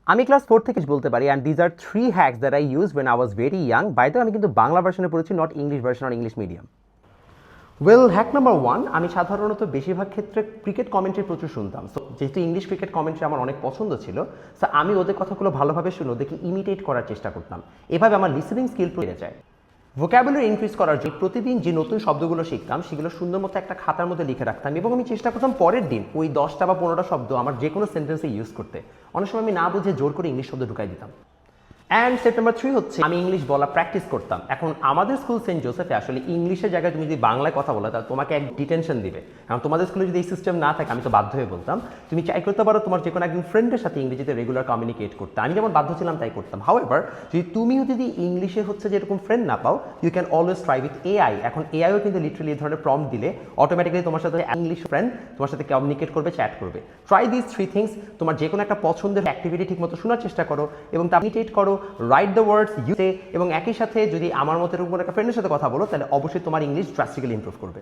আমি ক্লাস 4 থেকে বলতে পারি, and these are 3 hacks that I use when I was very young. By the আমি কিন্তু বাংলা ভার্সনে পড়েছি, নট ইংলিশ ভার্সন আর ইংলিশ মিডিয়াম। হ্যাক নাম্বার 1, আমি সাধারণত বেশিরভাগ ক্ষেত্রে ক্রিকেট কমেন্ট্রি প্রচুর শুনতাম। সো যেহেতু ইংলিশ ক্রিকেট কমেন্ট্রি আমার অনেক পছন্দ ছিল, সো আমি ওদের কথাগুলো ভালোভাবে শুনে ওদেরকে ইমিটেট করার চেষ্টা করতাম। এভাবে আমার লিসেনিং স্কিল বেড়ে যায়। ভোকাবুলারি ইনক্রিজ করার জন্য প্রতিদিন যে নতুন শব্দগুলো শিখতাম সেগুলো সুন্দর মতো একটা খাতার মধ্যে লিখে রাখতাম, এবং আমি চেষ্টা করতাম পরের দিন ওই 10টা বা 15টা শব্দ আমার যে কোনো সেন্টেন্সে ইউজ করতে। অনেক সময় আমি না বুঝে জোর করে ইংলিশ শব্দ ঢুকাই দিতাম। অ্যান্ড স্টেপ নাম্বার 3 হচ্ছে আমি ইংলিশ বলা প্র্যাকটিস করতাম। এখন আমাদের স্কুল সেন্ট জোসেফে আসলে ইংলিশের জায়গায় তুমি যদি বাংলায় কথা বলো তাহলে তোমাকে এক ডিটেনশন দিবে। কারণ তোমাদের স্কুলে যদি এই সিস্টেম না থাকে, আমি তো বাধ্য হয়ে বলতাম তুমি চাই করতে পারো তোমার যে কোনো একজন ফ্রেন্ডের সাথে ইংরেজিতে রেগুলার কমিউনিকেট করতে। আমি যেমন বাধ্য ছিলাম তাই করতাম। হাউএভার যদি তুমিও যদি ইংলিশে হচ্ছে যে এরকম ফ্রেন্ড না পাও, you can always try with AI. এখন এআইও কিন্তু লিটারালি এই ধরনের প্রম্পট দিলে অটোমেটিক্যালি তোমার সাথে ইংলিশ ফ্রেন্ড তোমার সাথে কমিউনিকেট করবে, চ্যাট করবে। Try this 3 things. তোমার যে কোনো একটা পছন্দের অ্যাক্টিভিটি ঠিক মতো শোনার চেষ্টা করো এবং তা ইমিটেট করো, রাইট দ্য ওয়ার্ডস ইউজে, এবং একই সাথে যদি আমার মতো এরকম একটা ফ্রেন্ডের সাথে কথা বলো তাহলে অবশ্যই তোমার ইংলিশ ড্রাস্টিক্যালি ইমপ্রুভ করবে।